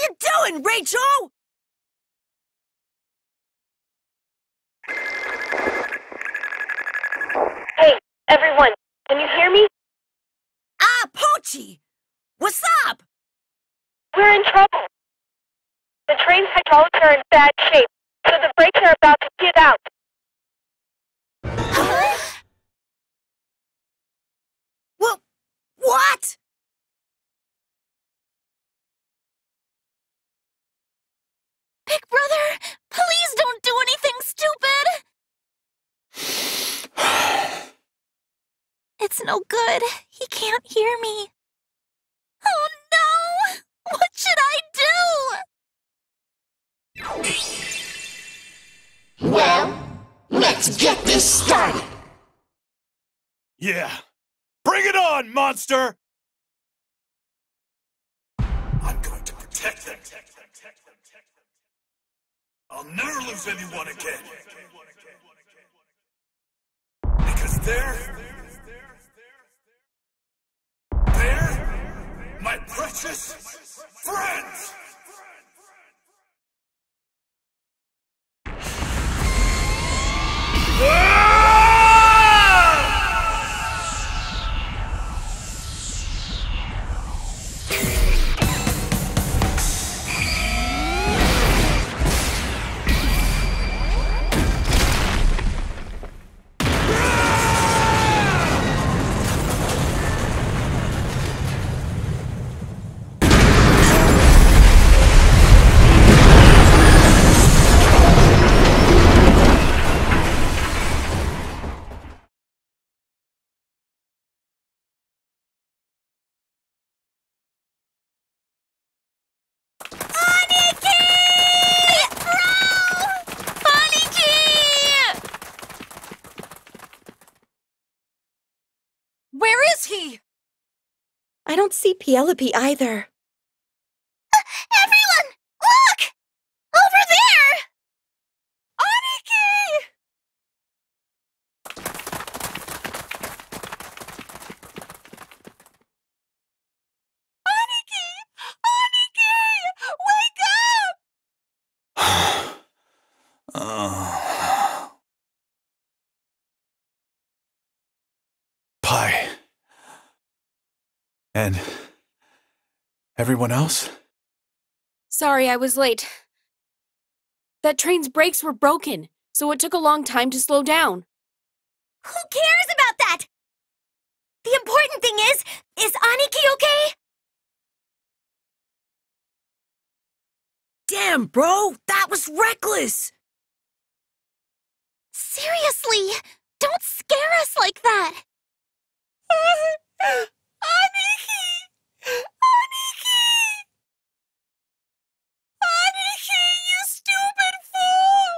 you doing, Rachel? Hey, everyone, can you hear me? Ah, Poochie! What's up? We're in trouble. The train's hydraulics are in bad shape, so the brakes are about to give out. Huh? What? Big brother, please don't do anything stupid! It's no good. He can't hear me. Oh no! What should I do? Well, let's get this started. Yeah. Bring it on, monster! I'm going to protect them. I'll never lose anyone again. Because they're my precious friends! Where is he? I don't see Penelope either. Everyone, look! Over there! Aniki! Aniki! Aniki! Wake up! Pie. And everyone else? Sorry, I was late. That train's brakes were broken, so it took a long time to slow down. Who cares about that? The important thing is Aniki okay? Damn, bro, that was reckless! Seriously, don't scare us like that! Aniki! Aniki! Aniki, you stupid fool!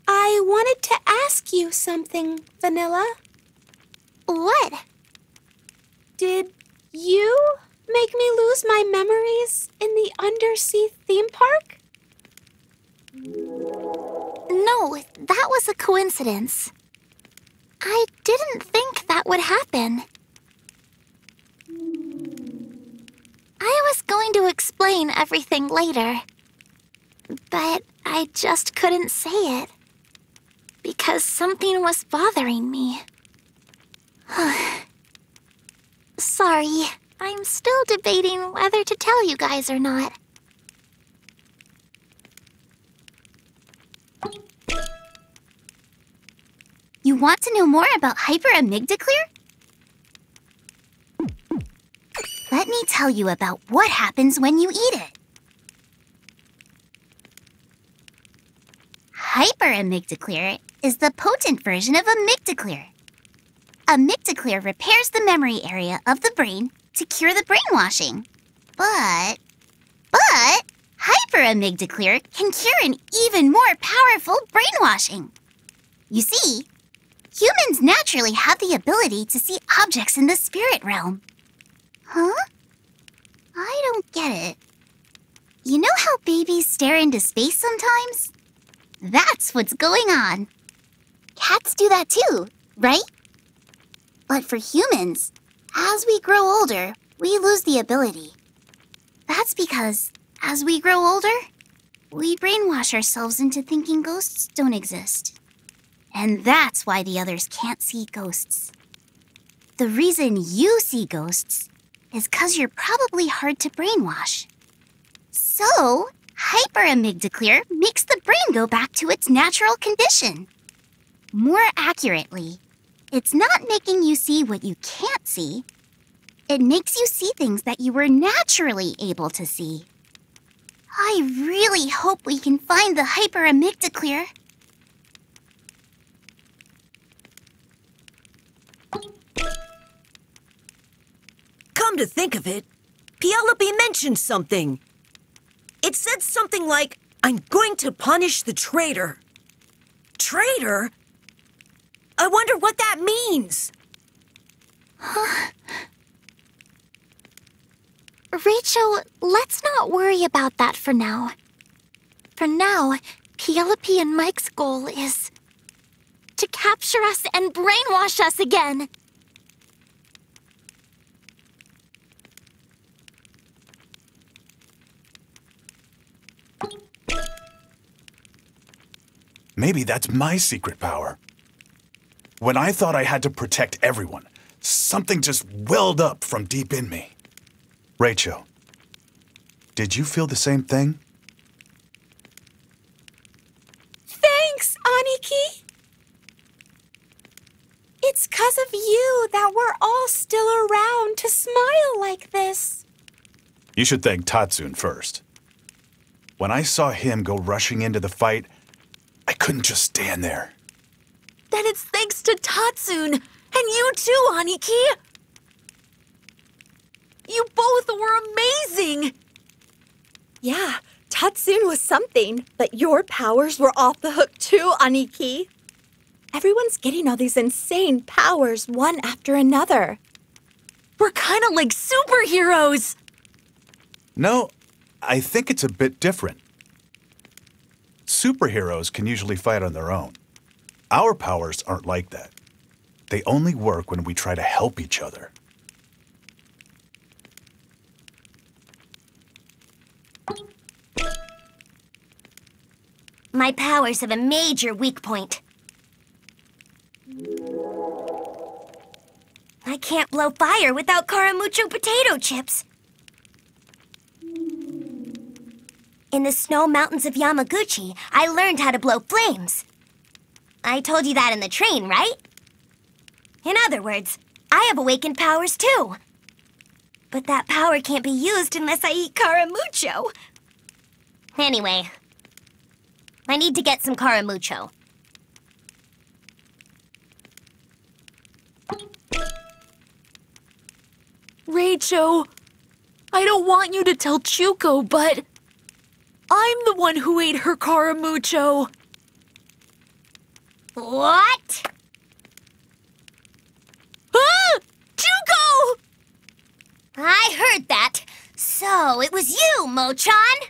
I wanted to ask you something, Vanilla. What? Did you make me lose my memories in the undersea theme park? No, that was a coincidence. I didn't think that would happen. I was going to explain everything later, but I just couldn't say it because something was bothering me. Sorry, I'm still debating whether to tell you guys or not. You want to know more about hyperamygdaclear? Let me tell you about what happens when you eat it. Hyperamygdaclear is the potent version of amygdaclear. Amygdaclear repairs the memory area of the brain to cure the brainwashing. But hyperamygdaclear can cure an even more powerful brainwashing. You see, humans naturally have the ability to see objects in the spirit realm. Huh? I don't get it. You know how babies stare into space sometimes? That's what's going on. Cats do that too, right? But for humans, as we grow older, we lose the ability. That's because, as we grow older, we brainwash ourselves into thinking ghosts don't exist. And that's why the others can't see ghosts. The reason you see ghosts is 'cause you're probably hard to brainwash. So, hyperamygdaclear makes the brain go back to its natural condition. More accurately, it's not making you see what you can't see. It makes you see things that you were naturally able to see. I really hope we can find the hyperamygdaclear. Come to think of it, Penelope mentioned something. It said something like, "I'm going to punish the traitor." Traitor? I wonder what that means. Rachel, let's not worry about that for now. For now, Penelope and Mike's goal is to capture us and brainwash us again. Maybe that's my secret power. When I thought I had to protect everyone, something just welled up from deep in me. Rachel, did you feel the same thing? Thanks, Aniki. It's 'cause of you that we're all still around to smile like this. You should thank Tatsune first. When I saw him go rushing into the fight, I couldn't just stand there. Then it's thanks to Tatsune, and you too, Aniki. You both were amazing. Yeah, Tatsune was something, but your powers were off the hook too, Aniki. Everyone's getting all these insane powers one after another. We're kind of like superheroes. No, I think it's a bit different. Superheroes can usually fight on their own. Our powers aren't like that. They only work when we try to help each other. My powers have a major weak point. I can't blow fire without Caramucho potato chips. In the snow mountains of Yamaguchi, I learned how to blow flames. I told you that in the train, right? In other words, I have awakened powers too. But that power can't be used unless I eat Caramucho. Anyway, I need to get some Caramucho. Rachel, I don't want you to tell Chuko, but I'm the one who ate her Caramucho. What? Ah! Chuko! I heard that. So it was you, Mochan.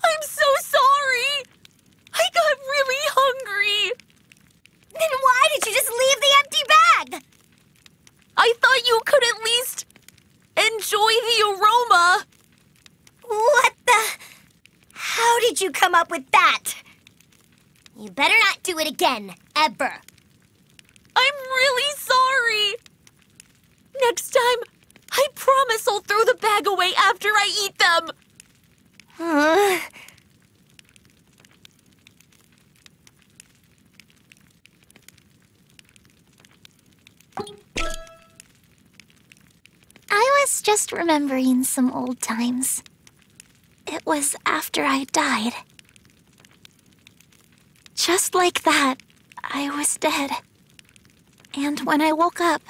I'm so sorry. I got really hungry. Then why did you just leave the empty bag? I thought you could at least enjoy the aroma. What the? How did you come up with that? You better not do it again, ever. I'm really sorry. Next time, I promise I'll throw the bag away after I eat them. I was just remembering some old times. It was after I died. Just like that, I was dead. And when I woke up,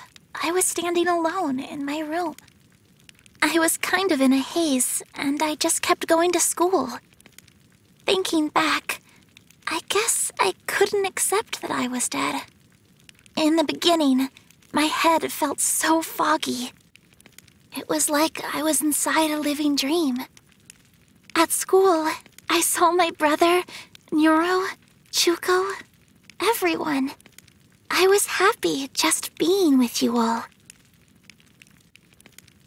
I was standing alone in my room. I was kind of in a haze, and I just kept going to school. Thinking back, I guess I couldn't accept that I was dead. In the beginning, my head felt so foggy. It was like I was inside a living dream. At school, I saw my brother, Neuro, Chuko, everyone. I was happy just being with you all.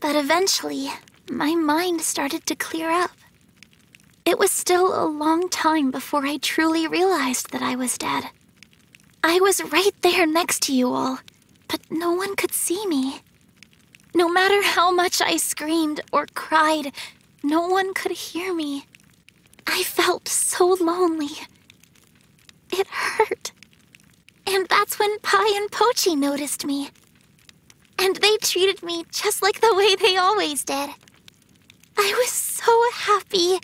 But eventually, my mind started to clear up. It was still a long time before I truly realized that I was dead. I was right there next to you all, but no one could see me. No matter how much I screamed or cried, no one could hear me. I felt so lonely. It hurt. And that's when Pi and Pochi noticed me. And they treated me just like the way they always did. I was so happy.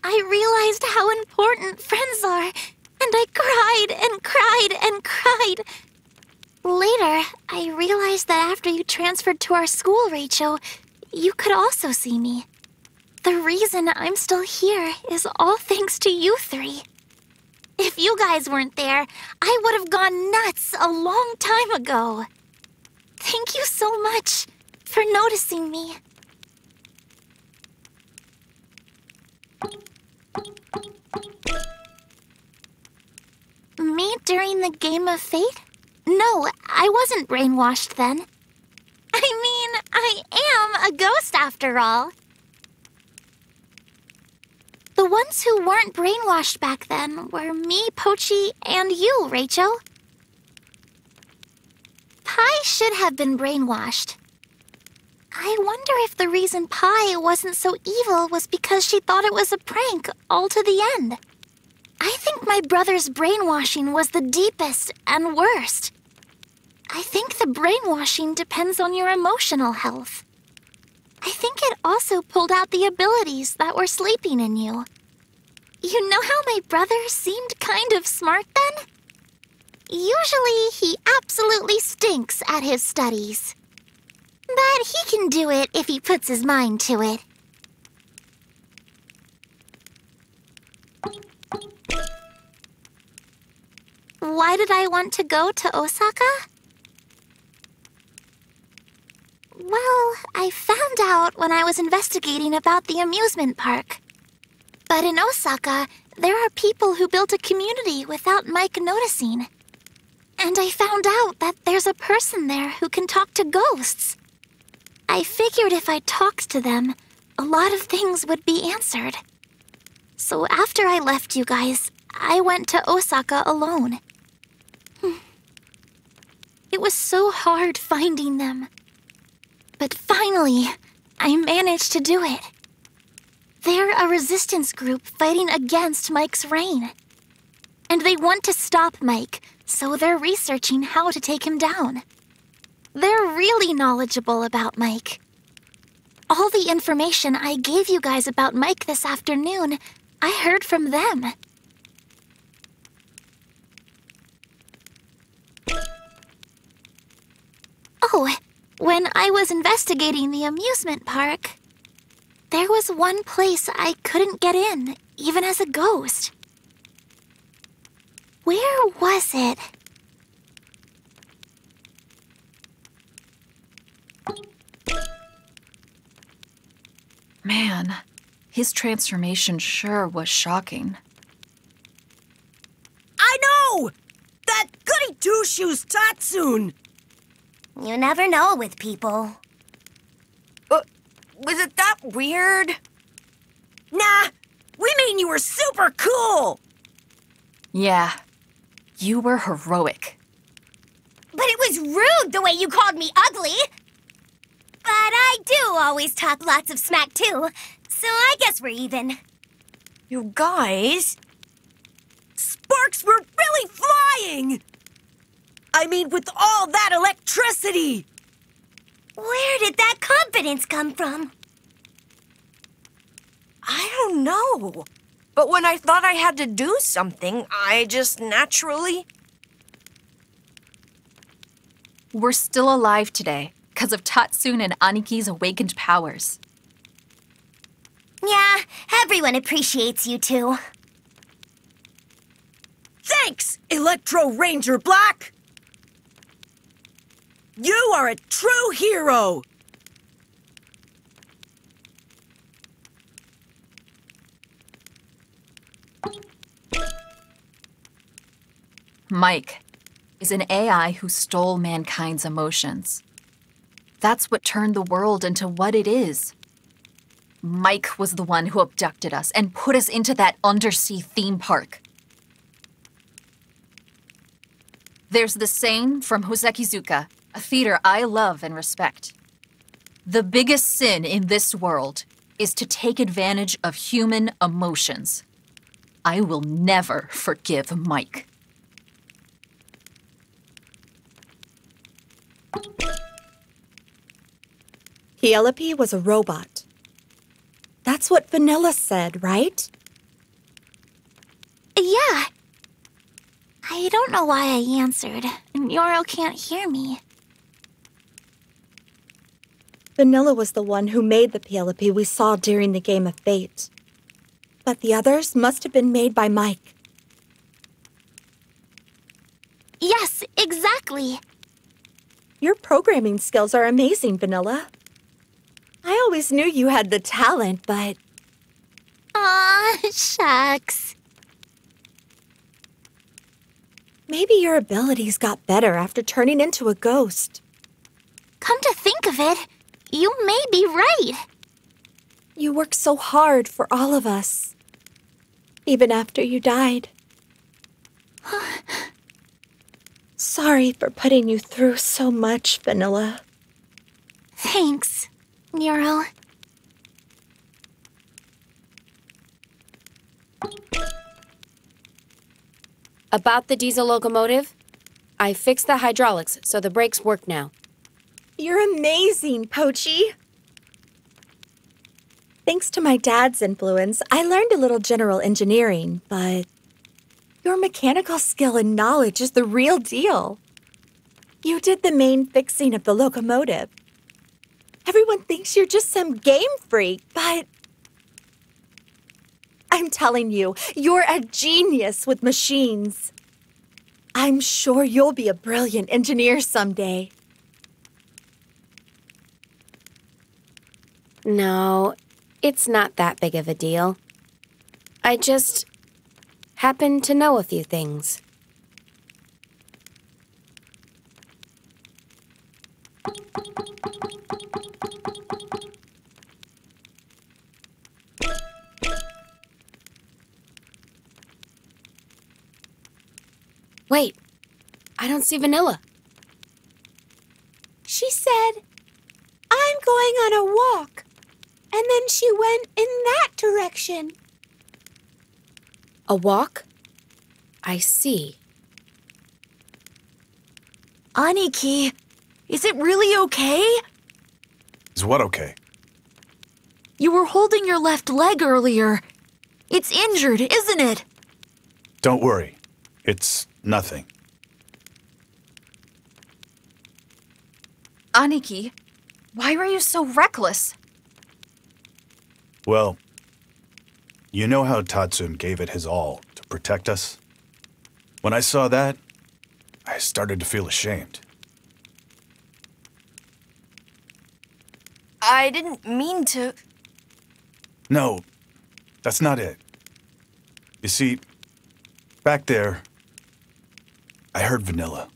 I realized how important friends are, and I cried and cried and cried. Later, I realized that after you transferred to our school, Rachel, you could also see me. The reason I'm still here is all thanks to you three. If you guys weren't there, I would have gone nuts a long time ago. Thank you so much for noticing me. Me during the Game of Fate? No, I wasn't brainwashed then. I mean, I am a ghost after all. The ones who weren't brainwashed back then were me, Pochi, and you, Rachel. Pi should have been brainwashed. I wonder if the reason Pi wasn't so evil was because she thought it was a prank all to the end. I think my brother's brainwashing was the deepest and worst. I think the brainwashing depends on your emotional health. I think it also pulled out the abilities that were sleeping in you. You know how my brother seemed kind of smart then? Usually, he absolutely stinks at his studies. But he can do it if he puts his mind to it. Why did I want to go to Osaka? Well, I found out when I was investigating about the amusement park. But in Osaka, there are people who built a community without Mike noticing. And I found out that there's a person there who can talk to ghosts. I figured if I talked to them, a lot of things would be answered. So after I left you guys, I went to Osaka alone. It was so hard finding them. But finally, I managed to do it. They're a resistance group fighting against Mike's reign. And they want to stop Mike, so they're researching how to take him down. They're really knowledgeable about Mike. All the information I gave you guys about Mike this afternoon, I heard from them. Oh, when I was investigating the amusement park, there was one place I couldn't get in, even as a ghost. Where was it? Man, his transformation sure was shocking. I know! That goody two-shoes Tatsune! You never know with people. Was it that weird? Nah, we mean you were super cool! Yeah, you were heroic. But it was rude the way you called me ugly. But I do always talk lots of smack too, so I guess we're even. You guys... Sparks were really flying! I mean, with all that electricity! Where did that confidence come from? I don't know. But when I thought I had to do something, I just naturally... We're still alive today because of Tatsun and Aniki's awakened powers. Yeah, everyone appreciates you two. Thanks, Electro Ranger Black! You are a true hero! Mike is an AI who stole mankind's emotions. That's what turned the world into what it is. Mike was the one who abducted us and put us into that undersea theme park. There's the saying from Hosekizuka, a theater I love and respect. The biggest sin in this world is to take advantage of human emotions. I will never forgive Mike. Penelope was a robot. That's what Vanilla said, right? Yeah. I don't know why I answered. Nyoro can't hear me. Vanilla was the one who made the Penelope we saw during the Game of Fate. But the others must have been made by Mike. Yes, exactly. Your programming skills are amazing, Vanilla. I always knew you had the talent, but... Aw, shucks. maybe your abilities got better after turning into a ghost. Come to think of it, you may be right. You worked so hard for all of us. Even after you died. Sorry for putting you through so much, Vanilla. Thanks, Nero. About the diesel locomotive, I fixed the hydraulics so the brakes work now. You're amazing, Pochi. Thanks to my dad's influence, I learned a little general engineering, but your mechanical skill and knowledge is the real deal. You did the main fixing of the locomotive. Everyone thinks you're just some game freak, but I'm telling you, you're a genius with machines. I'm sure you'll be a brilliant engineer someday. No, it's not that big of a deal. I just happen to know a few things. Wait, I don't see Vanilla. She said, I'm going on a walk. And then she went in that direction. A walk? I see. Aniki, is it really okay? Is what okay? You were holding your left leg earlier. It's injured, isn't it? Don't worry. It's nothing. Aniki, why were you so reckless? Well, you know how Tatsun gave it his all to protect us? When I saw that, I started to feel ashamed. I didn't mean to. No, that's not it. You see, back there, I heard Vanilla.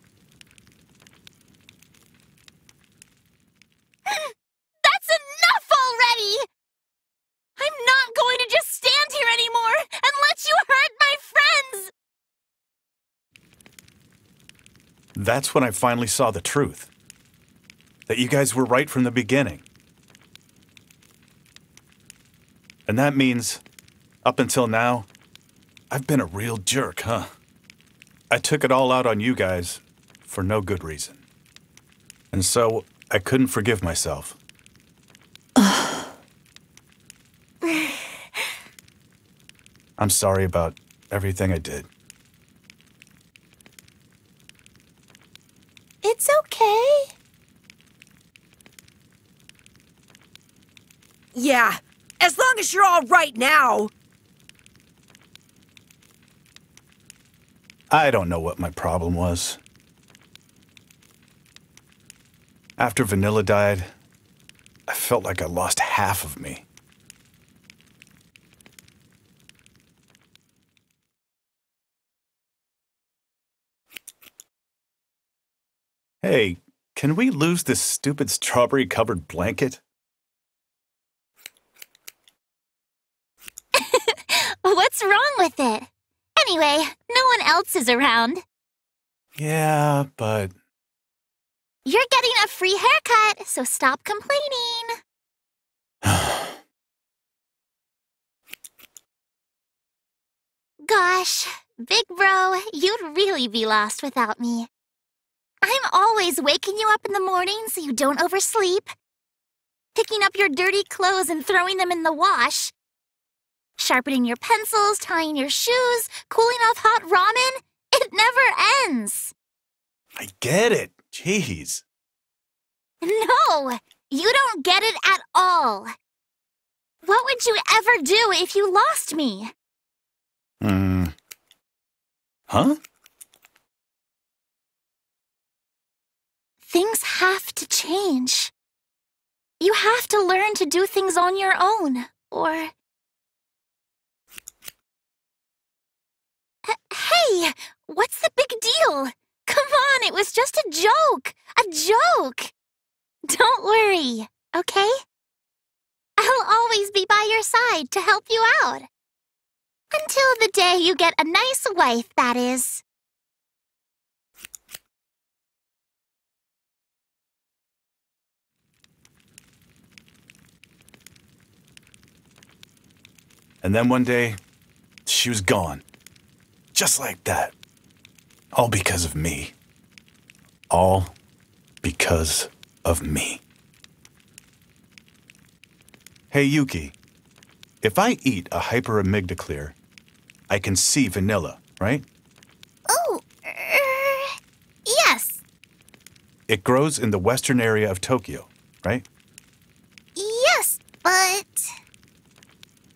That's enough already! I'm not going to just stand here anymore and let you hurt my friends! That's when I finally saw the truth. That you guys were right from the beginning. And that means, up until now, I've been a real jerk, huh? I took it all out on you guys for no good reason. And so, I couldn't forgive myself. I'm sorry about everything I did. It's okay. Yeah, as long as you're all right now. I don't know what my problem was. After Vanilla died, I felt like I lost half of me. Hey, can we lose this stupid strawberry-covered blanket? What's wrong with it? Anyway, no one else is around. Yeah, but... You're getting a free haircut, so stop complaining. Gosh, big bro, you'd really be lost without me. I'm always waking you up in the morning so you don't oversleep, picking up your dirty clothes and throwing them in the wash, sharpening your pencils, tying your shoes, cooling off hot ramen. It never ends. I get it. Jeez. No, you don't get it at all. What would you ever do if you lost me? Huh? Things have to change. You have to learn to do things on your own, or... Hey, what's the big deal? Come on, it was just a joke. A joke. Don't worry, okay? I'll always be by your side to help you out. Until the day you get a nice wife, that is. And then one day, she was gone. Just like that. All because of me. All because of me. Hey, Yuki. If I eat a hyperamygdaclear, I can see Vanilla, right? Oh, yes. It grows in the western area of Tokyo, right? Yes, but...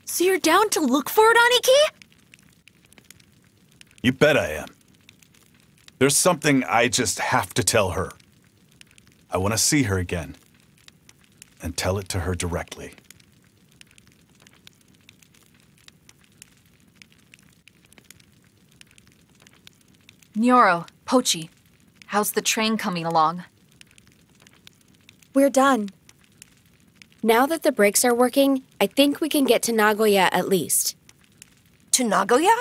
So you're down to look for it, Aniki? You bet I am. There's something I just have to tell her. I want to see her again. And tell it to her directly. Nyoro, Pochi, how's the train coming along? We're done. Now that the brakes are working, I think we can get to Nagoya at least. To Nagoya?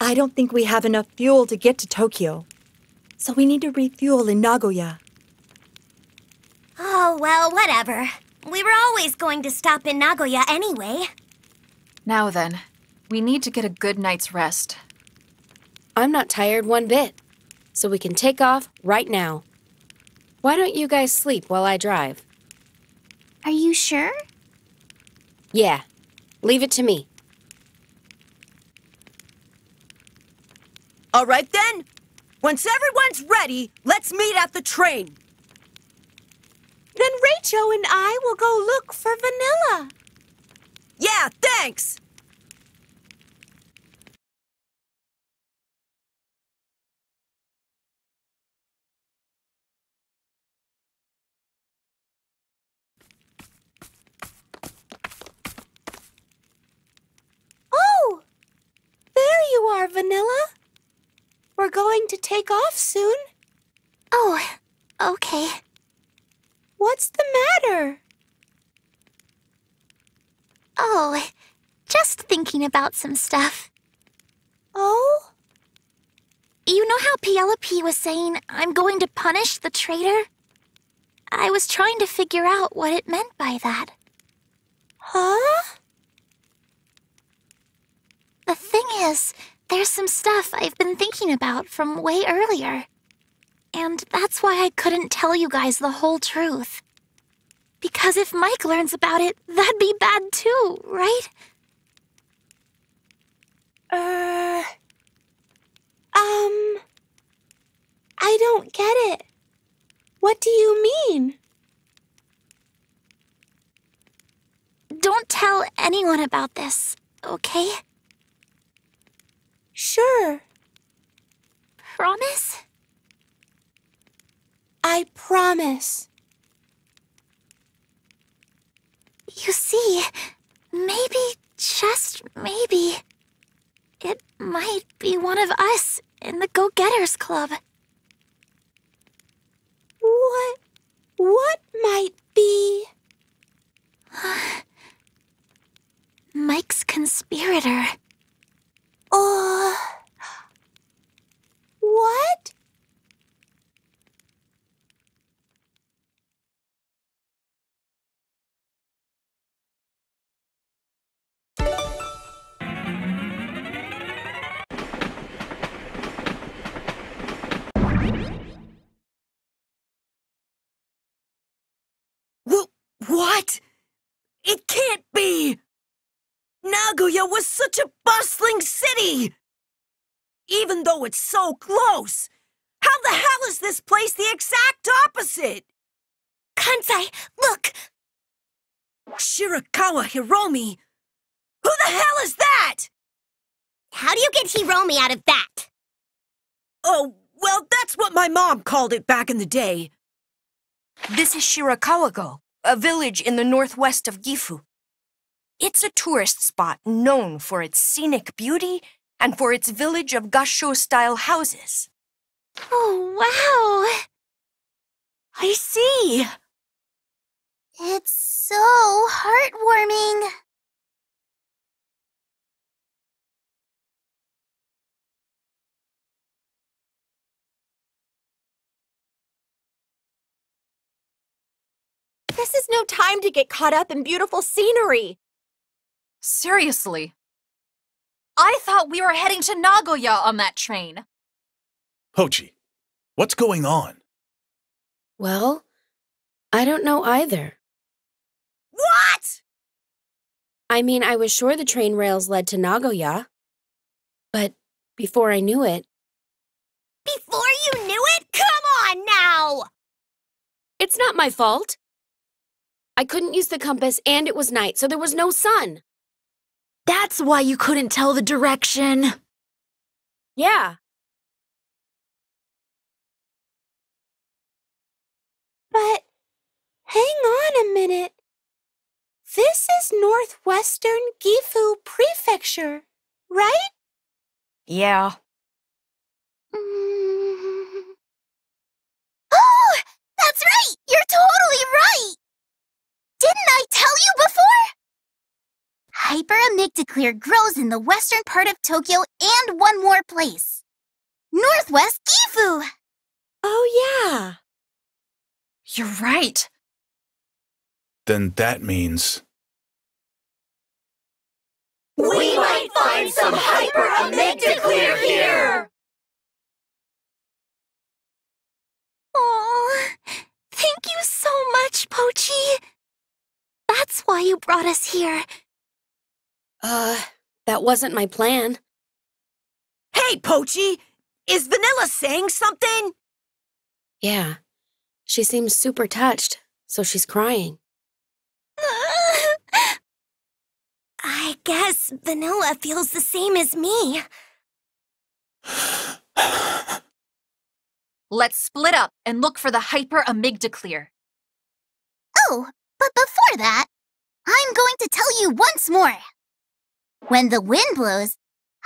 I don't think we have enough fuel to get to Tokyo. So we need to refuel in Nagoya. Oh, well, whatever. We were always going to stop in Nagoya anyway. Now then, we need to get a good night's rest. I'm not tired one bit, so we can take off right now. Why don't you guys sleep while I drive? Are you sure? Yeah, leave it to me. All right then. Once everyone's ready, let's meet at the train. Then Rachel and I will go look for Vanilla. Yeah, thanks. Oh, there you are, Vanilla. We're going to take off soon. Oh, okay. What's the matter? Oh, just thinking about some stuff. Oh? You know how Penelope was saying, I'm going to punish the traitor? I was trying to figure out what it meant by that. Huh? The thing is, there's some stuff I've been thinking about from way earlier. And that's why I couldn't tell you guys the whole truth. Because if Mike learns about it, that'd be bad too, right? I don't get it. What do you mean? Don't tell anyone about this, okay? Sure, Promise? I promise. You see, maybe, just maybe, it might be one of us in the Go-Getters Club. What might be? Mike's conspirator. What? What? It can't be! Nagoya was such a bustling city! Even though it's so close, how the hell is this place the exact opposite? Kansai, look! Shirakawa Hiromi? Who the hell is that? How do you get Hiromi out of that? Oh, well, that's what my mom called it back in the day. This is Shirakawa-go, a village in the northwest of Gifu. It's a tourist spot known for its scenic beauty and for its village of gasho-style houses. Oh, wow! I see. It's so heartwarming. This is no time to get caught up in beautiful scenery. Seriously. I thought we were heading to Nagoya on that train. Pochi, what's going on? Well, I don't know either. What? I mean, I was sure the train rails led to Nagoya. But before I knew it... Before you knew it? Come on now! It's not my fault. I couldn't use the compass and it was night, so there was no sun. That's why you couldn't tell the direction. Yeah. But hang on a minute. This is northwestern Gifu Prefecture, right? Yeah. Oh, that's right! You're totally right! Didn't I tell you before? Hyperamygdaclear grows in the western part of Tokyo and one more place. Northwest Gifu! Oh, yeah. You're right. Then that means... We might find some hyperamygdaclear here! Oh, thank you so much, Pochi. That's why you brought us here. That wasn't my plan. Hey, Pochi! Is Vanilla saying something? Yeah. She seems super touched, so she's crying. I guess Vanilla feels the same as me. Let's split up and look for the hyperamygdaclear. Oh, but before that, I'm going to tell you once more. When the wind blows,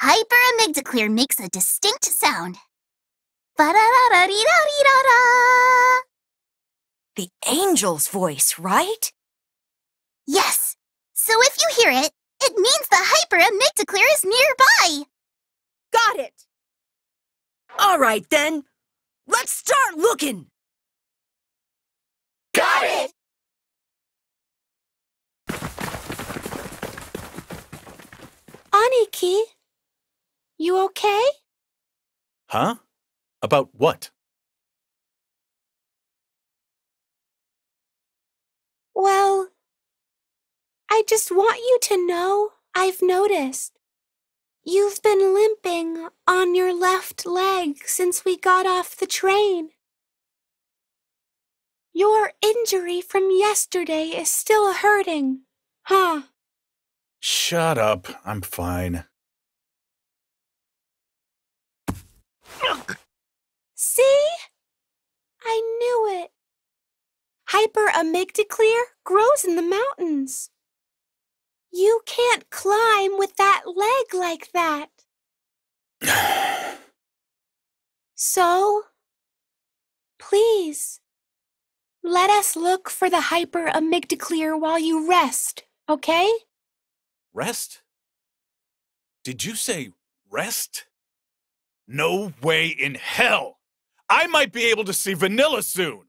hyperamygdaclear makes a distinct sound. Ba-da-da-da-dee-da-dee-da-da. The angel's voice, right? Yes, so if you hear it, it means the hyperamygdaclear is nearby. Got it. All right, then. Let's start looking. Got it! Aniki, you okay? Huh? About what? Well, I just want you to know I've noticed. You've been limping on your left leg since we got off the train. Your injury from yesterday is still hurting, huh? Shut up. I'm fine. See? I knew it. Hyperamygdaclear grows in the mountains. You can't climb with that leg like that. So, please, let us look for the hyperamygdaclear while you rest, okay? Rest? Did you say rest? No way in hell! I might be able to see Vanilla soon!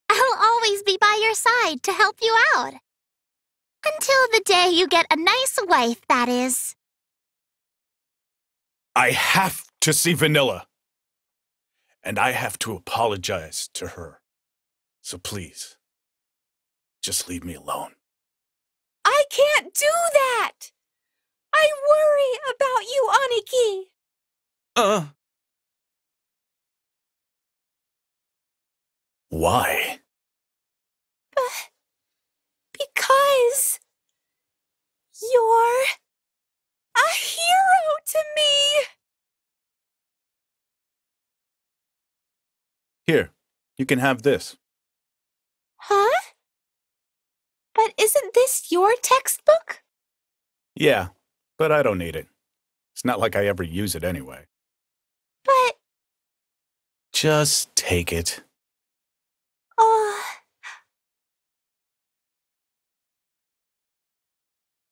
I'll always be by your side to help you out. Until the day you get a nice wife, that is. I have to see Vanilla. And I have to apologize to her. So please, just leave me alone. I can't do that! I worry about you, Aniki. Why? Because you're a hero to me! Here, you can have this. Huh? But isn't this your textbook? Yeah, but I don't need it. It's not like I ever use it anyway. But... Just take it.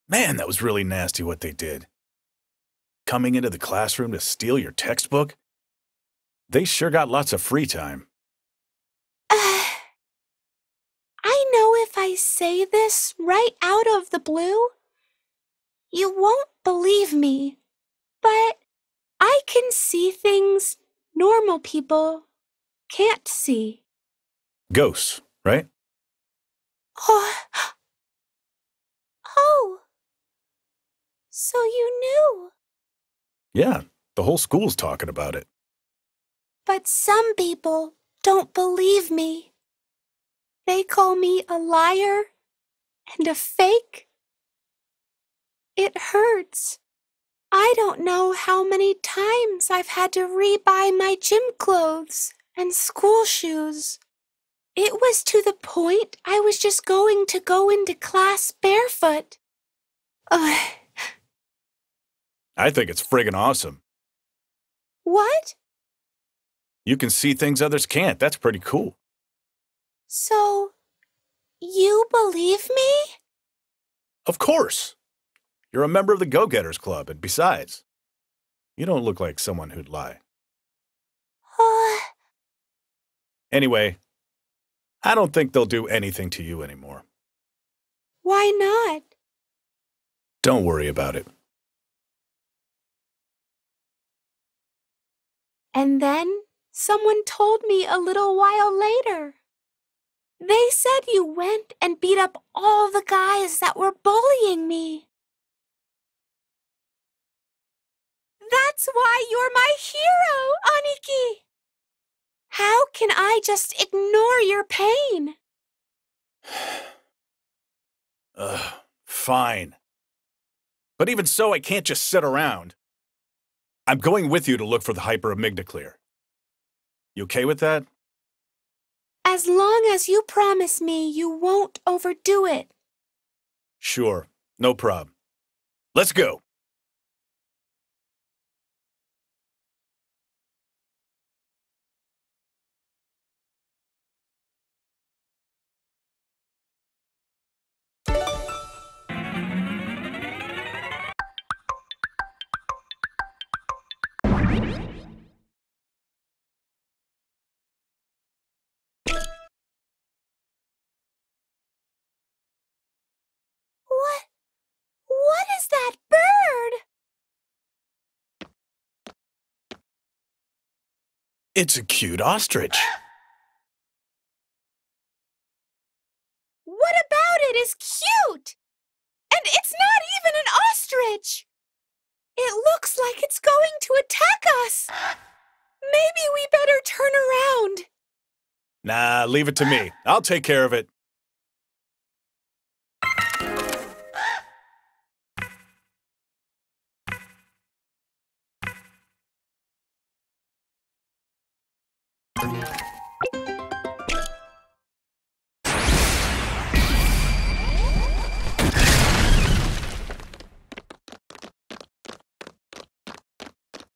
Man, that was really nasty what they did. Coming into the classroom to steal your textbook? They sure got lots of free time. I know if I say this right out of the blue, you won't believe me, but I can see things normal people can't see. Ghosts, right? Oh, so you knew. Yeah, the whole school's talking about it. But some people don't believe me. They call me a liar and a fake. It hurts. I don't know how many times I've had to rebuy my gym clothes and school shoes. It was to the point I was just going to go into class barefoot. I think it's friggin' awesome. What? You can see things others can't. That's pretty cool. So, you believe me? Of course. You're a member of the Go-Getters Club, and besides, you don't look like someone who'd lie. Anyway, I don't think they'll do anything to you anymore. Why not? Don't worry about it. And then someone told me a little while later. They said you went and beat up all the guys that were bullying me. That's why you're my hero, Aniki! How can I just ignore your pain? Fine. But even so, I can't just sit around. I'm going with you to look for the hyperamygdaclear. You okay with that? As long as you promise me you won't overdo it. Sure, no problem. Let's go. What is that bird? It's a cute ostrich. What about it is cute? And And it's not even an ostrich! It looks like it's going to attack us! Maybe we better turn around. Nah, leave it to me. I'll take care of it.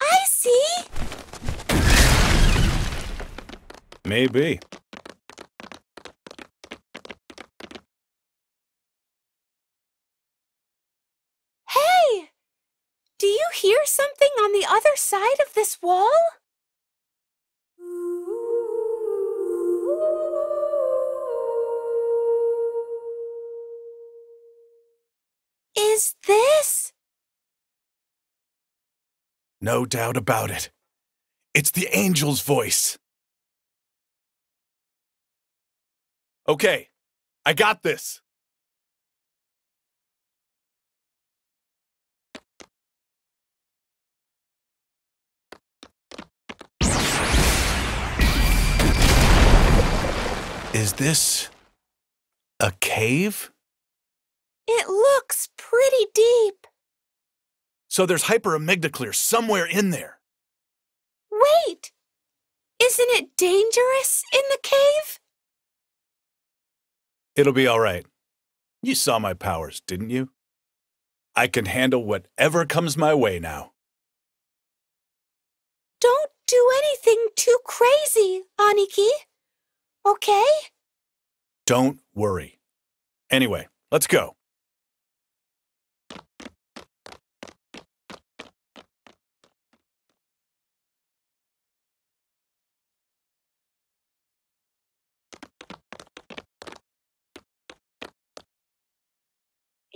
I see. Maybe. Hey! Do you hear something on the other side of this wall? Is this? No doubt about it. It's the angel's voice. Okay, I got this. Is this a cave? It looks pretty deep. So there's hyperamygdaclear somewhere in there. Wait! Isn't it dangerous in the cave? It'll be all right. You saw my powers, didn't you? I can handle whatever comes my way now. Don't do anything too crazy, Aniki. Okay? Don't worry. Anyway, let's go.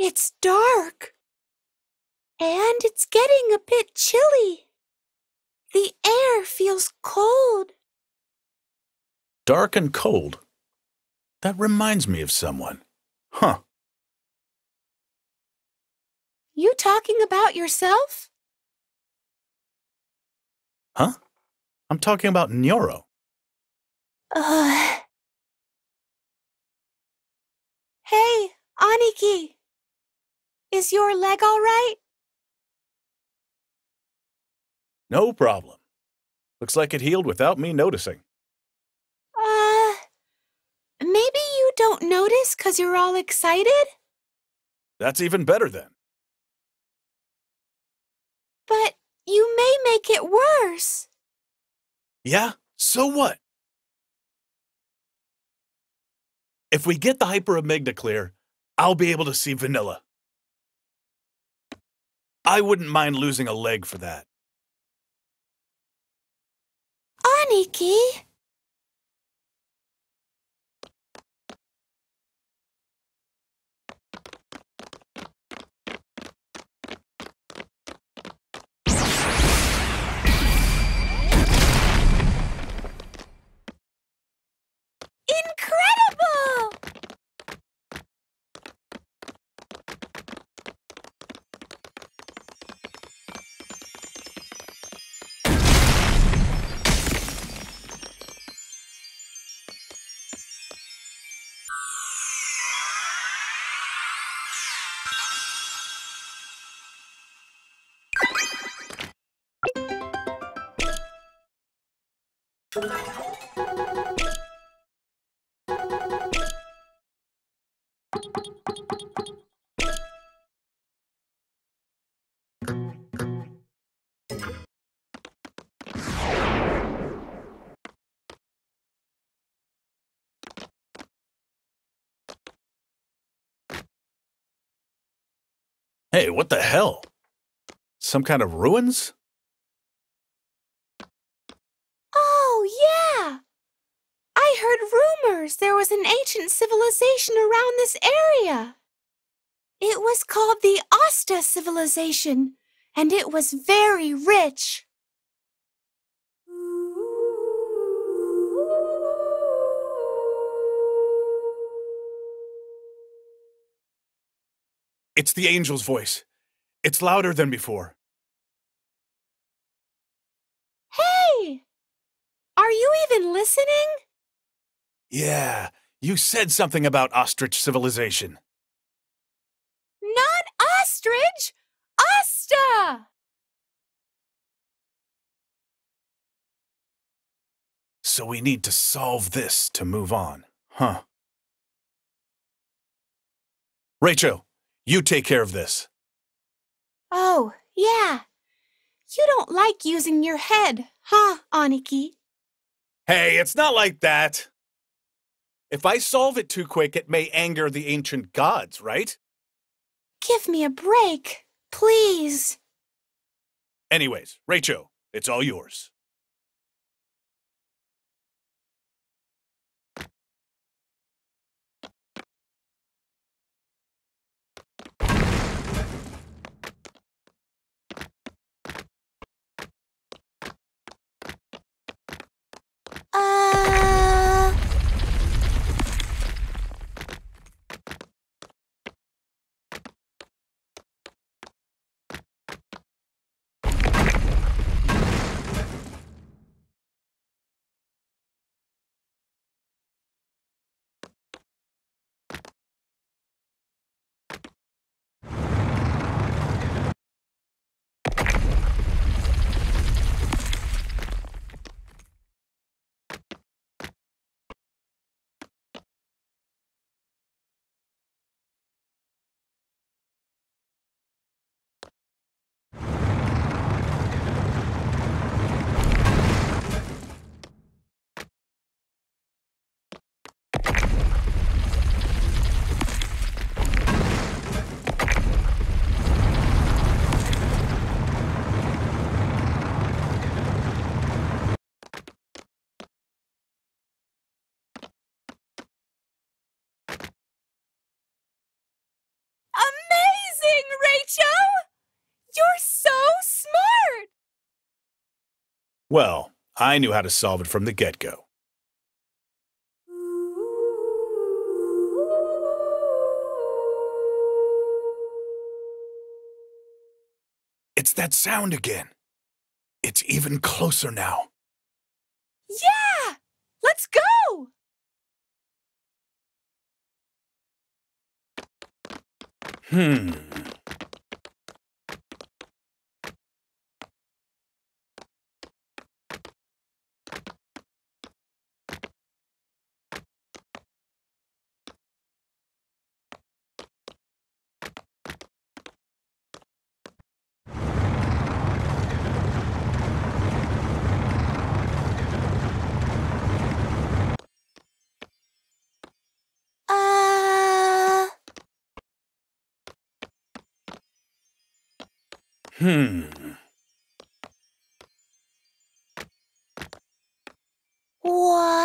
It's dark. And it's getting a bit chilly. The air feels cold. Dark and cold. That reminds me of someone. Huh. You talking about yourself? Huh? I'm talking about Nyoro. Hey, Aniki. Is your leg all right? No problem. Looks like it healed without me noticing. Maybe you don't notice 'cause you're all excited? That's even better then. But you may make it worse. Yeah? So what? If we get the hyperamygdaclear, I'll be able to see Vanilla. I wouldn't mind losing a leg for that. Aniki? Incredible! Hey, what the hell? Some kind of ruins? Oh, yeah! I heard rumors there was an ancient civilization around this area. It was called the Asta civilization, and it was very rich. It's the angel's voice. It's louder than before. Hey! Are you even listening? Yeah, you said something about ostrich civilization. Not ostrich! Asta! So we need to solve this to move on, huh? Rachel, you take care of this. Oh, yeah. You don't like using your head, huh, Aniki? Hey, it's not like that. If I solve it too quick, it may anger the ancient gods, right? Give me a break, please. Anyways, Rachel, it's all yours. Uh... Amazing, Rachel! You're so smart! Well, I knew how to solve it from the get-go. It's that sound again. It's even closer now. Yeah! Let's go! Hmm. Hmm. What?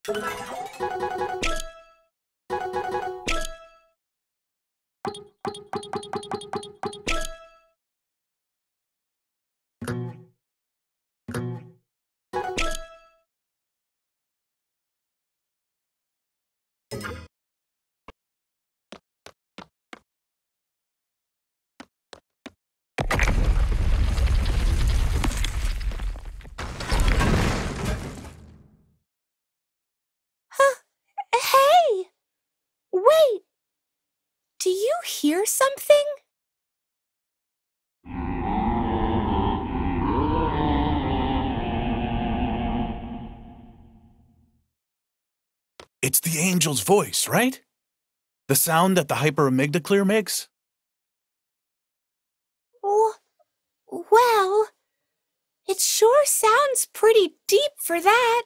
Hey! Wait! Do you hear something? It's the angel's voice, right? The sound that the hyperamygdaclear makes? Well, it sure sounds pretty deep for that.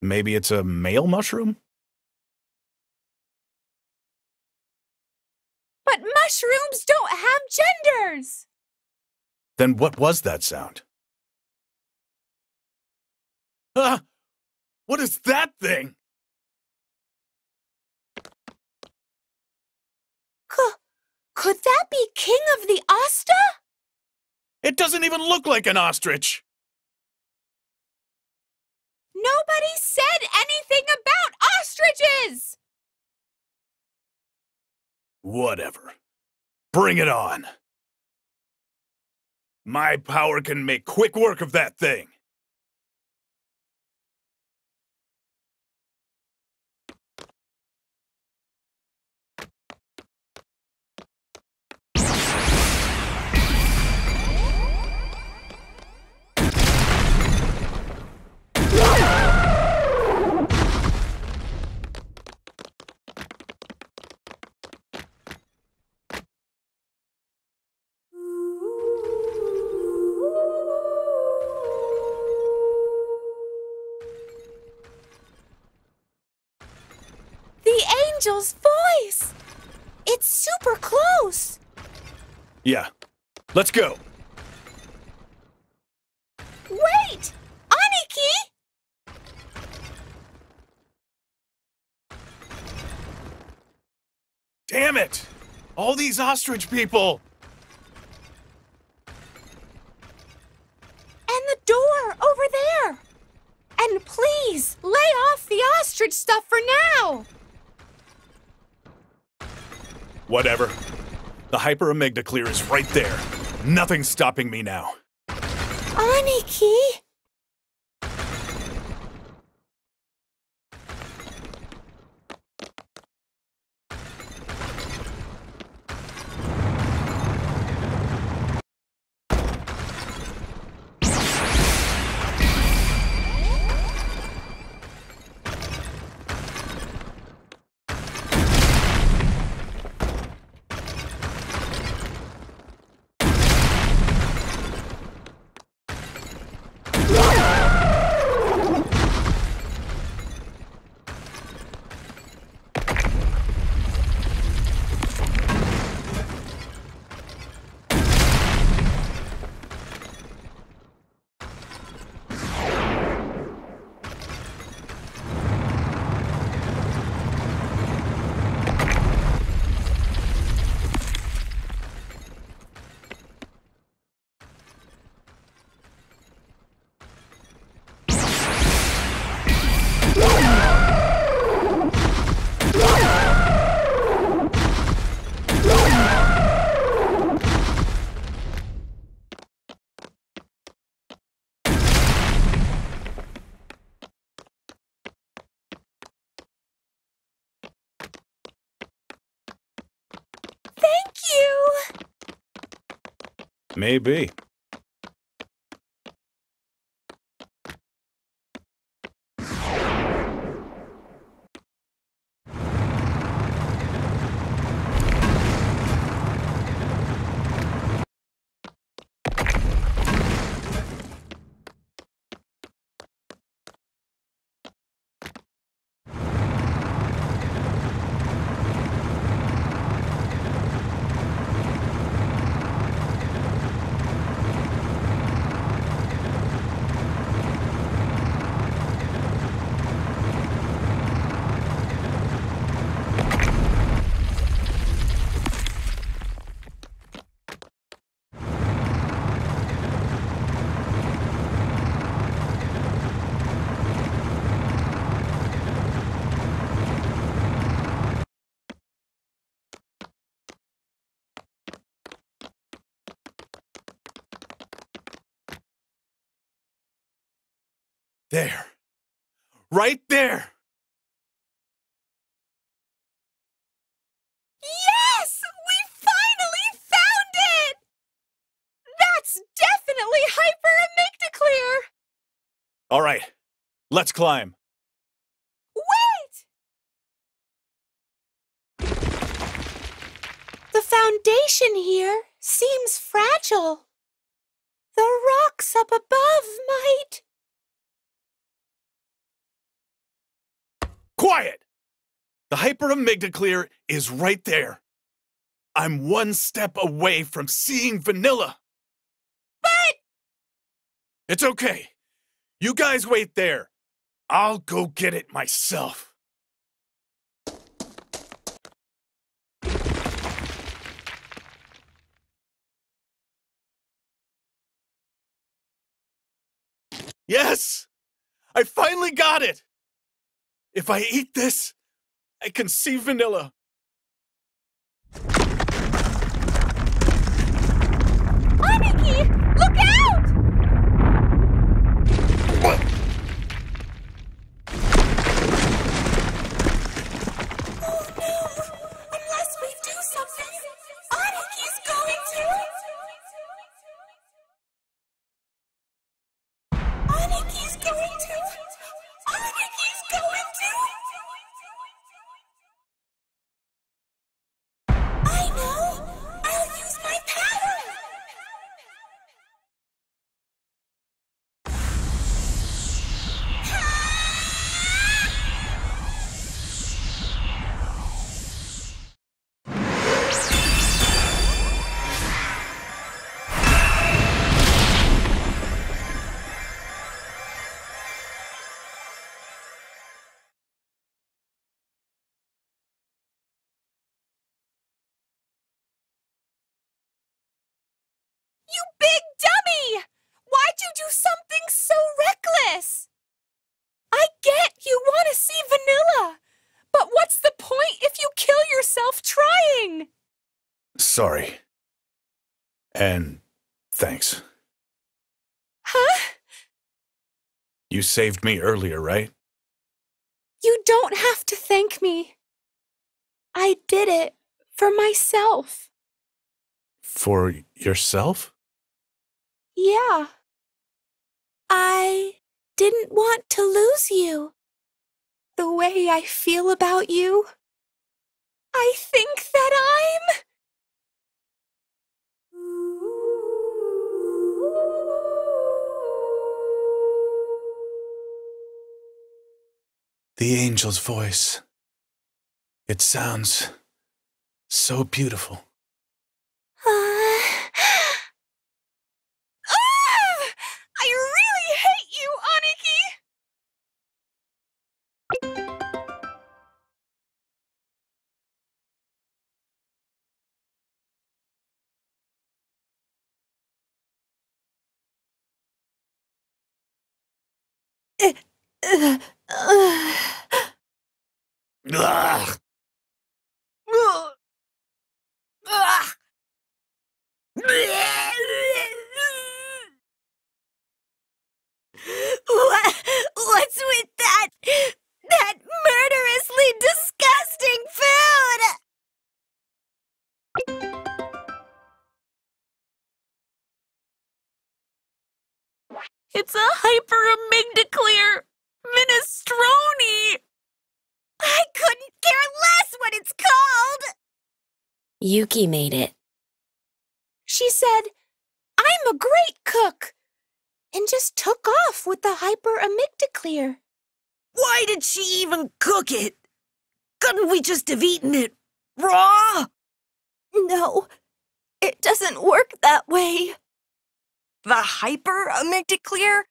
Maybe it's a male mushroom? But mushrooms don't have genders! Then what was that sound? Ah! What is that thing? Could that be King of the Asta? It doesn't even look like an ostrich! Nobody said anything about ostriches! Whatever. Bring it on. My power can make quick work of that thing. The angel's voice! It's super close! Yeah. Let's go. Wait! Aniki! Damn it! All these ostrich people! And the door over there! And please, lay off the ostrich stuff for now! Whatever. The hyperamygdaclear is right there. Nothing's stopping me now. Aniki! Thank you! Maybe. There. Right there. Yes! We finally found it! That's definitely hyper-amygdaclear! All right, let's climb. Wait! The foundation here seems fragile. The rocks up above might... Quiet! The hyper-amygdaclear is right there. I'm one step away from seeing Vanilla. But... It's okay. You guys wait there. I'll go get it myself. Yes! I finally got it! If I eat this, I can see Vanilla. Aniki! Look out! Oh no! Unless we do something, Aniki's going to... Aniki's going to... Aniki's going to... I know! I'll use my power! You big dummy! Why'd you do something so reckless? I get you want to see Vanilla, but what's the point if you kill yourself trying? Sorry. And thanks. Huh? You saved me earlier, right? You don't have to thank me. I did it for myself. For yourself? Yeah. I didn't want to lose you. The way I feel about you. I think that I'm... The angel's voice. It sounds so beautiful. I really hate you, Aniki! Ugh. What's with that murderously disgusting food? It's a hyper-amygdaclear minestrone! I couldn't care less what it's called! Yuki made it. She said, I'm a great cook, and just took off with the hyper-amygdaclear. Why did she even cook it? Couldn't we just have eaten it raw? No, it doesn't work that way. The hyper-amygdaclear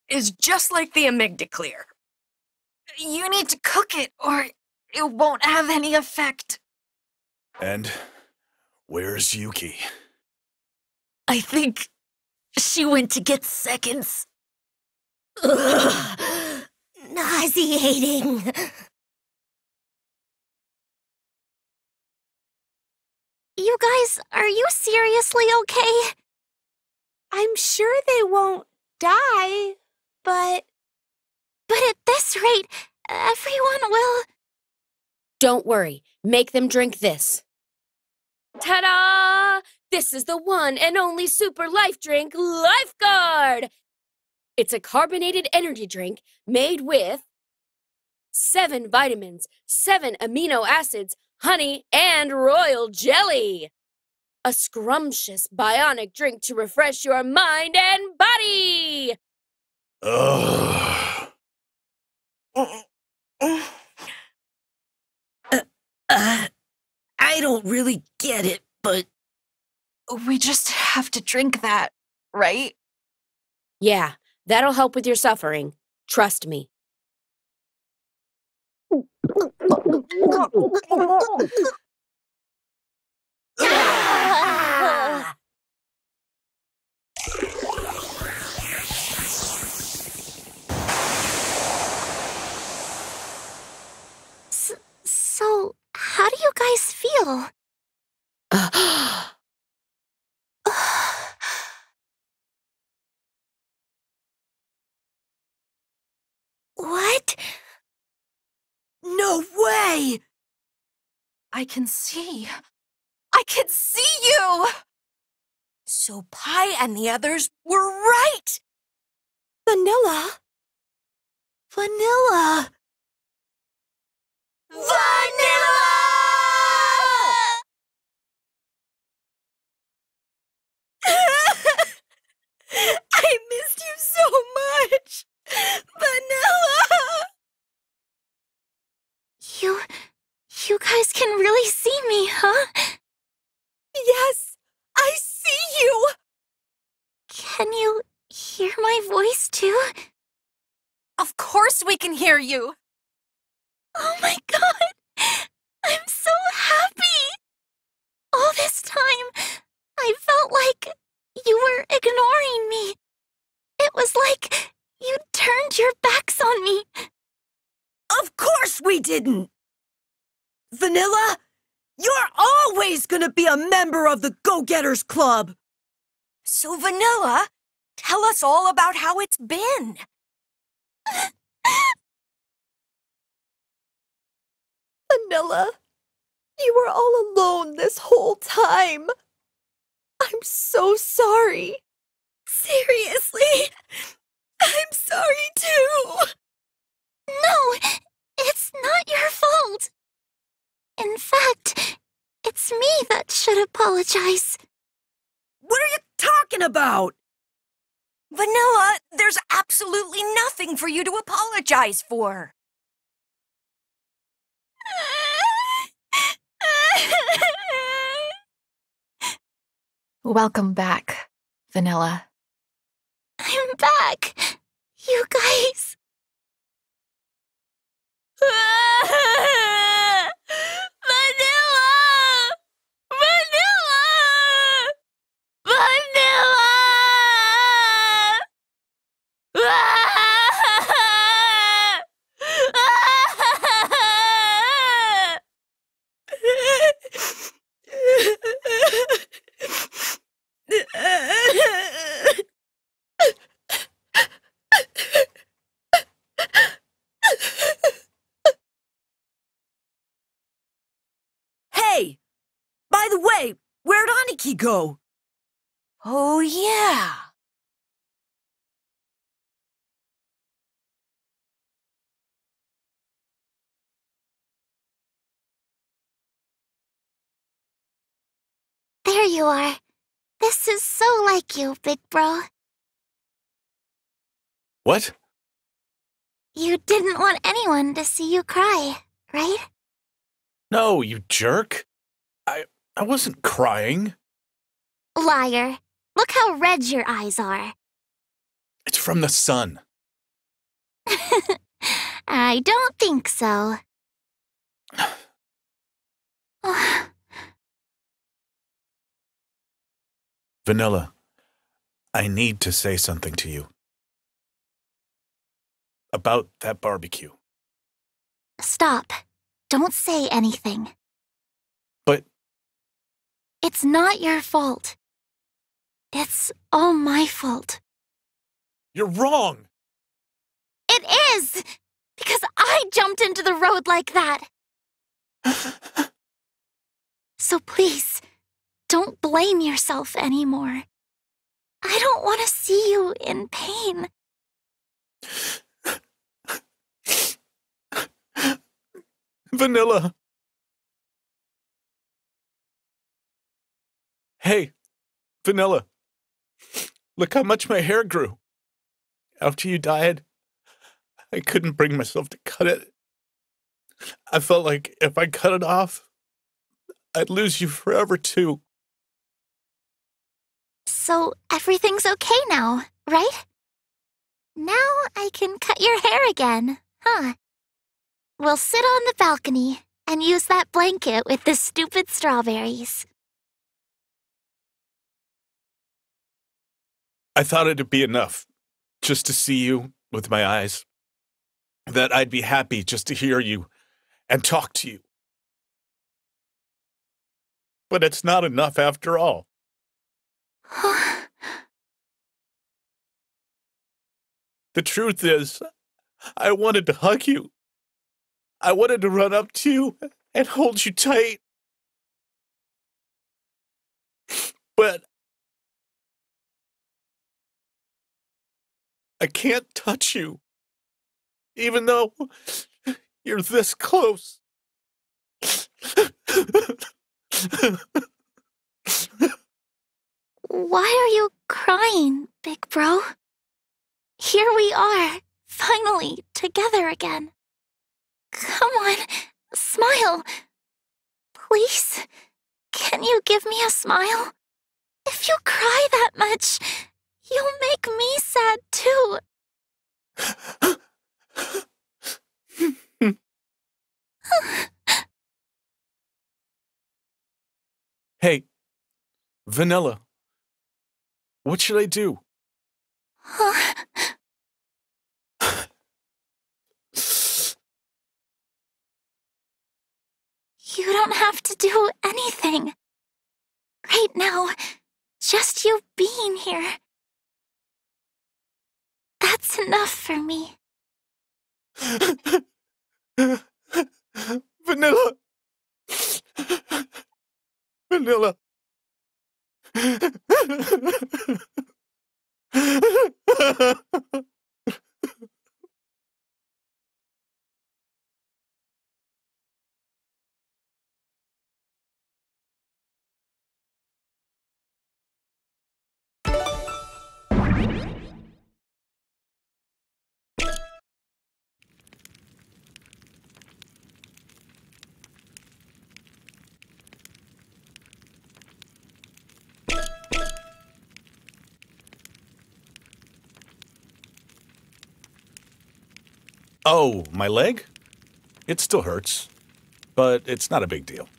is just like the amygdaclear. You need to cook it or it won't have any effect. And where's Yuki? I think she went to get seconds. Ugh, nauseating. You guys, are you seriously okay? I'm sure they won't die, but But at this rate, everyone will... Don't worry. Make them drink this. Ta-da! This is the one and only super life drink, Lifeguard! It's a carbonated energy drink made with 7 vitamins, 7 amino acids, honey, and royal jelly. A scrumptious bionic drink to refresh your mind and body. Ugh. I don't really get it, but... We just have to drink that, right? Yeah, that'll help with your suffering. Trust me. So, how do you guys feel? What? No way! I can see. I can see you! So Pi and the others were right! Vanilla? Vanilla! Vanilla! I missed you so much! Vanilla! You guys can really see me, huh? Yes, I see you! Can you hear my voice too? Of course we can hear you! Oh my god! I'm so happy! All this time, I felt like you were ignoring me. It was like you turned your backs on me. Of course we didn't! Vanilla, you're always gonna be a member of the Go-Getters Club! So Vanilla, tell us all about how it's been. Vanilla, you were all alone this whole time. I'm so sorry. Seriously, I'm sorry too. No, it's not your fault. In fact, it's me that should apologize. What are you talking about? Vanilla, there's absolutely nothing for you to apologize for. Welcome back, Vanilla. I'm back. You guys. Vanilla! Vanilla! Hey! By the way, where'd Aniki go? Oh, yeah. There you are. This is so like you, big bro. What? You didn't want anyone to see you cry, right? No, you jerk. I wasn't crying. Liar. Look how red your eyes are. It's from the sun. I don't think so. Vanilla, I need to say something to you. About that barbecue. Stop. Don't say anything. But It's not your fault. It's all my fault. you're wrong. It is! Because I jumped into the road like that. So please, don't blame yourself anymore. I don't want to see you in pain. Vanilla! Hey, Vanilla. Look how much my hair grew. After you died, I couldn't bring myself to cut it. I felt like if I cut it off, I'd lose you forever too. So everything's okay now, right? Now I can cut your hair again, huh? We'll sit on the balcony and use that blanket with the stupid strawberries. I thought it'd be enough just to see you with my eyes. That I'd be happy just to hear you and talk to you. But it's not enough after all. The truth is, I wanted to hug you. I wanted to run up to you and hold you tight. But I can't touch you, even though you're this close. Why are you crying, big bro? Here we are, finally together again. Come on, smile. Please, can you give me a smile? If you cry that much, you'll make me sad too. Hey, Vanilla, what should I do? You don't have to do anything. Right now, just you being here. That's enough for me. Vanilla! Vanilla! Oh, my leg? It still hurts, but it's not a big deal.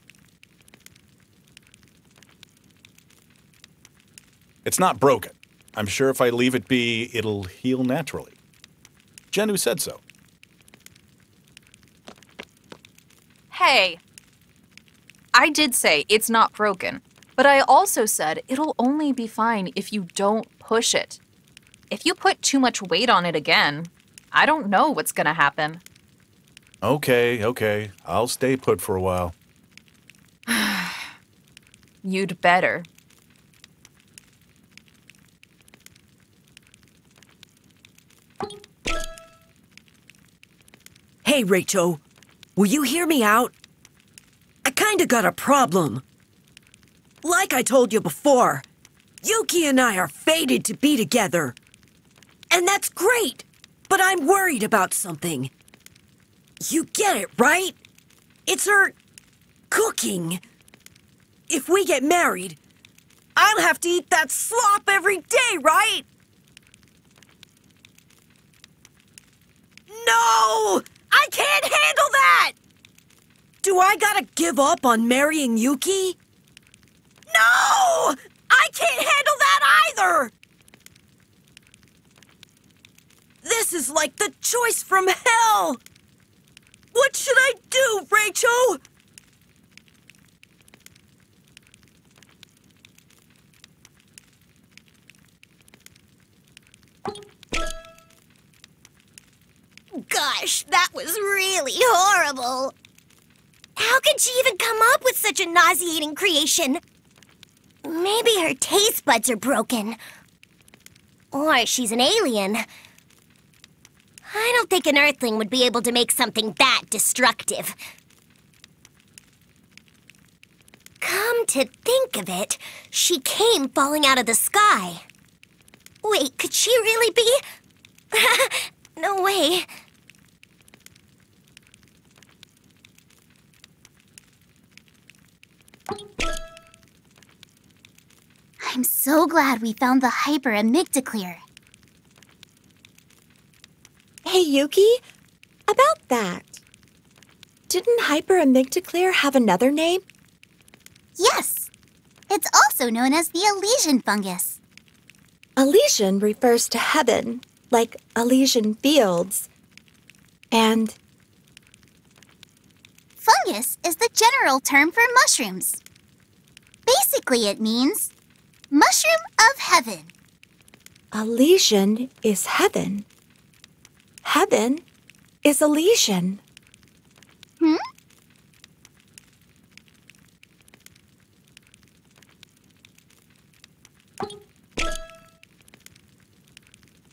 It's not broken. I'm sure if I leave it be, it'll heal naturally. Jennu said so. Hey, I did say it's not broken, but I also said it'll only be fine if you don't push it. If you put too much weight on it again, I don't know what's gonna happen. Okay. I'll stay put for a while. You'd better. Hey, Rachel, will you hear me out? I kinda got a problem. Like I told you before, Yuki and I are fated to be together. And that's great, but I'm worried about something. You get it, right? It's her cooking. If we get married, I'll have to eat that slop every day, right? No! I can't handle that! Do I gotta give up on marrying Yuki? No! I can't handle that either! This is like the choice from hell! What should I do, Rachel? gosh, that was really horrible. How could she even come up with such a nauseating creation? Maybe her taste buds are broken. Or she's an alien. I don't think an Earthling would be able to make something that destructive. Come to think of it, she came falling out of the sky. Wait, could she really be? No way. I'm so glad we found the hyper amygdaclear. Hey, Yuki, about that. Didn't hyperamygdaclear have another name? Yes. It's also known as the Elysian fungus. Elysian refers to heaven, like Elysian fields. And Fungus is the general term for mushrooms. Basically, it means mushroom of heaven. Elysian is heaven. Heaven is Elysian. Hmm?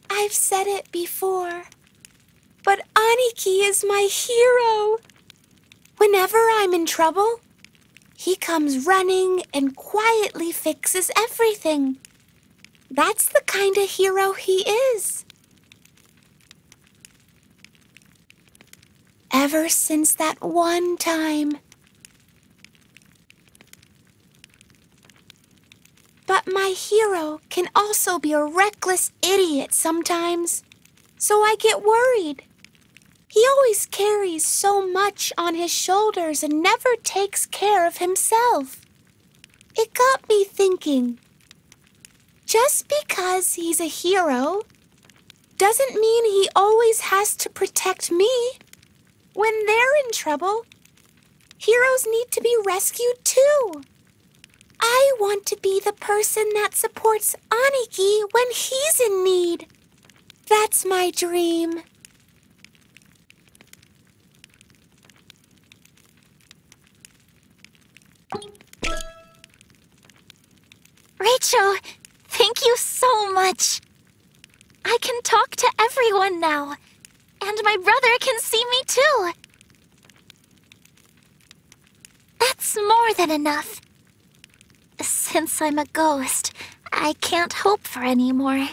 I've said it before, but Aniki is my hero. Whenever I'm in trouble, he comes running and quietly fixes everything. That's the kind of hero he is. Ever since that one time. But my hero can also be a reckless idiot sometimes, so I get worried. He always carries so much on his shoulders and never takes care of himself. It got me thinking. Just because he's a hero doesn't mean he always has to protect me. When they're in trouble, heroes need to be rescued too. I want to be the person that supports Aniki when he's in need. That's my dream. Rachel, thank you so much. I can talk to everyone now, and my brother can see me too. That's more than enough. Since I'm a ghost, I can't hope for any more.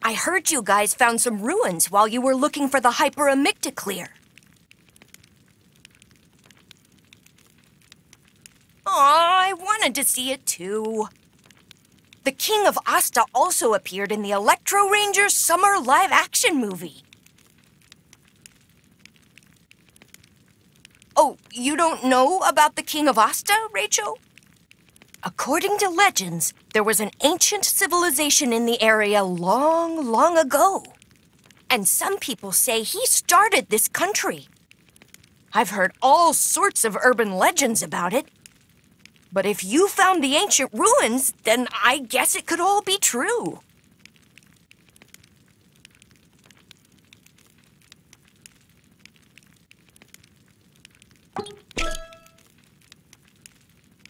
I heard you guys found some ruins while you were looking for the hyperamygdaclear. Aw, I wanted to see it too. The King of Asta also appeared in the Electro Rangers summer live-action movie. Oh, you don't know about the King of Asta, Rachel? According to legends, there was an ancient civilization in the area long, long ago. And some people say he started this country. I've heard all sorts of urban legends about it. But if you found the ancient ruins, then I guess it could all be true.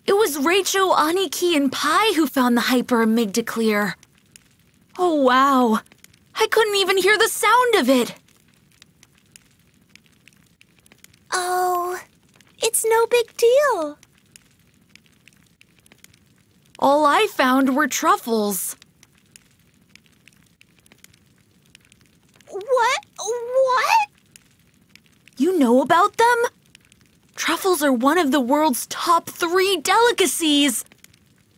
It was Rachel, Aniki, and Pi who found the hyperamygdaclear. Oh, wow. I couldn't even hear the sound of it. Oh, it's no big deal. All I found were truffles. What? You know about them? Truffles are one of the world's top 3 delicacies.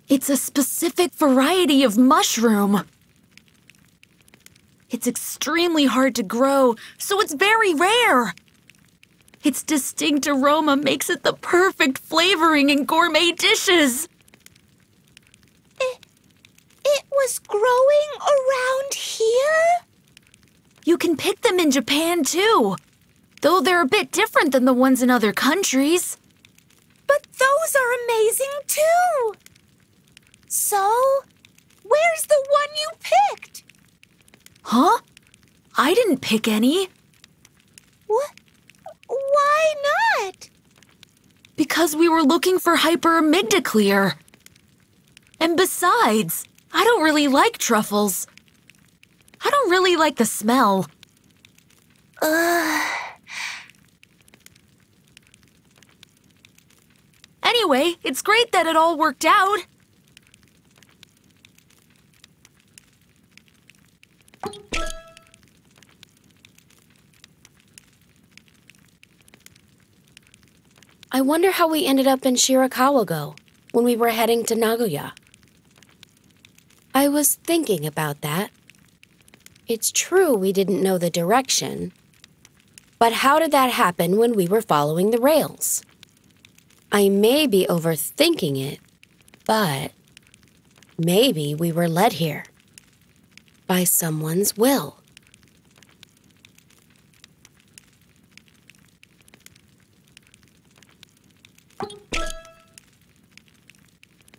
It's a specific variety of mushroom. It's extremely hard to grow, so it's very rare. Its distinct aroma makes it the perfect flavoring in gourmet dishes. It was growing around here? You can pick them in Japan, too. Though they're a bit different than the ones in other countries. But those Those are amazing, too! So, where's the one you picked? Huh? I didn't pick any. What? Why not? Because we were looking for hyperamygdaclear. And besides, I don't really like truffles. I don't really like the smell. Anyway, it's great that it all worked out. I wonder how we ended up in Shirakawa-go when we were heading to Nagoya. I was thinking about that. It's true we didn't know the direction, but how did that happen when we were following the rails? I may be overthinking it, but maybe we were led here by someone's will.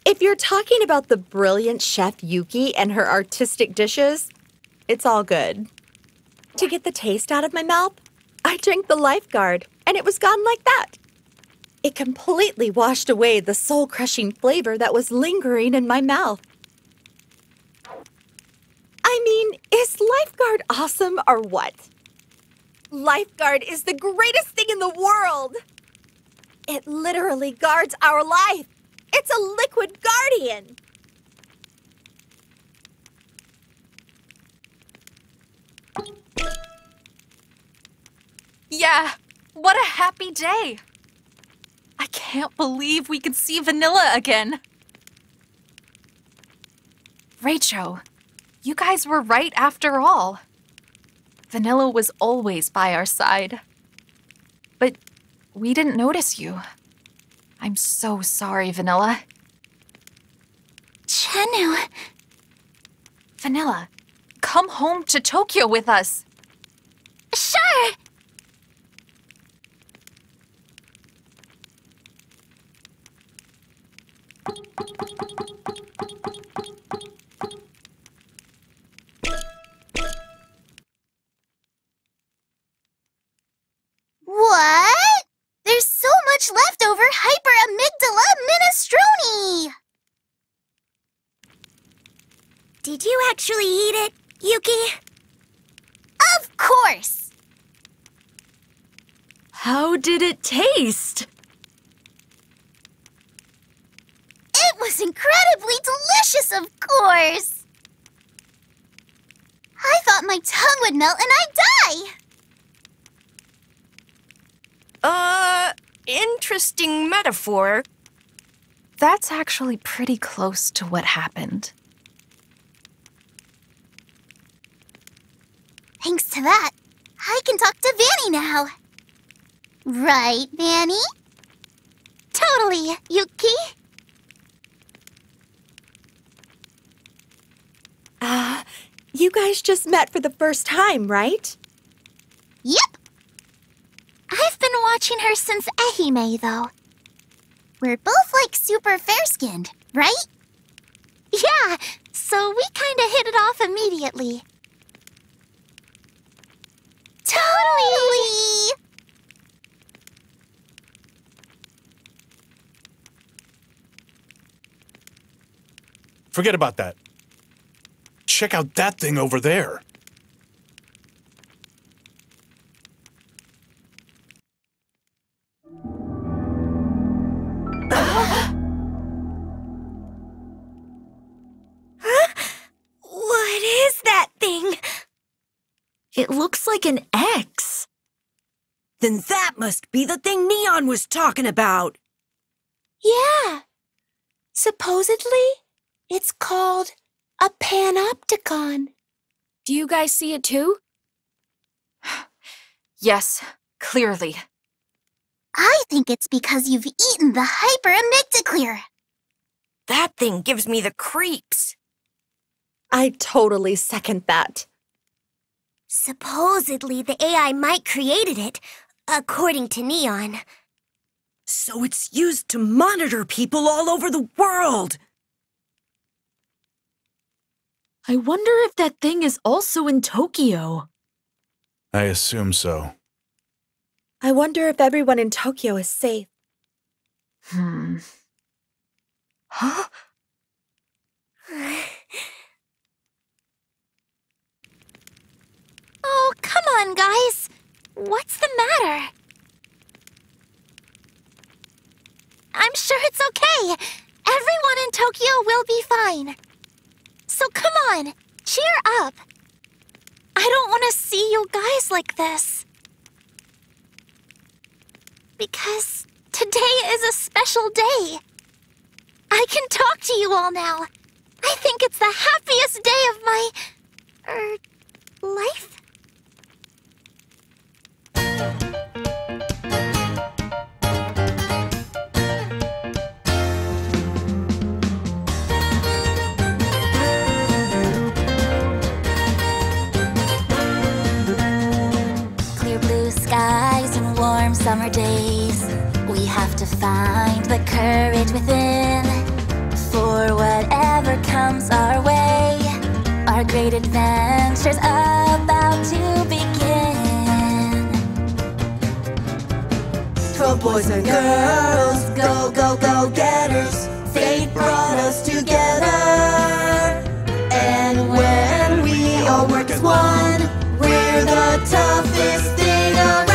If you're talking about the brilliant chef Yuki and her artistic dishes, it's all good. To get the taste out of my mouth, I drank the lifeguard, and it was gone like that. It completely washed away the soul-crushing flavor that was lingering in my mouth. I mean, is lifeguard awesome or what? Lifeguard is the greatest thing in the world. It literally guards our life. It's a liquid guardian. Yeah, what a happy day. I can't believe we could see Vanilla again. Rachel, you guys were right after all. Vanilla was always by our side. But we didn't notice you. I'm so sorry, Vanilla. Chenu. Vanilla, come home to Tokyo with us. Sure. What? There's so much leftover hyperamygdala minestrone! Did you actually eat it, Yuki? Of course! How did it taste? It was incredibly delicious, of course! I thought my tongue would melt and I'd die! Interesting metaphor. That's actually pretty close to what happened. Thanks to that, I can talk to Vanny now. Right, Vanny? Totally, Yuki. You guys just met for the first time, right? Yep. I've been watching her since Ehime, though. We're both like super fair-skinned, right? Yeah, so we kinda hit it off immediately. Totally! Forget about that. Check out that thing over there. What is that thing? It looks like an X. Then that must be the thing Neon was talking about. Yeah. Supposedly, it's called a panopticon. Do you guys see it too? Yes, clearly. I think it's because you've eaten the hyperamygdaclear. That thing gives me the creeps. I totally second that. Supposedly, the AI might created it, according to Neon. So it's used to monitor people all over the world. I wonder if that thing is also in Tokyo. I assume so. I wonder if everyone in Tokyo is safe. Huh? Oh, come on, guys. What's the matter? I'm sure it's okay. Everyone in Tokyo will be fine. So come on, cheer up. I don't want to see you guys like this. Because today is a special day. I can talk to you all now. I think it's the happiest day of my... life? Clear blue skies and warm summer days. We have to find the courage within for whatever comes our way. Our great adventure's about to begin. 12 boys and girls, go, go, go getters. Fate brought us together. And when we all work as one, we're the toughest thing around.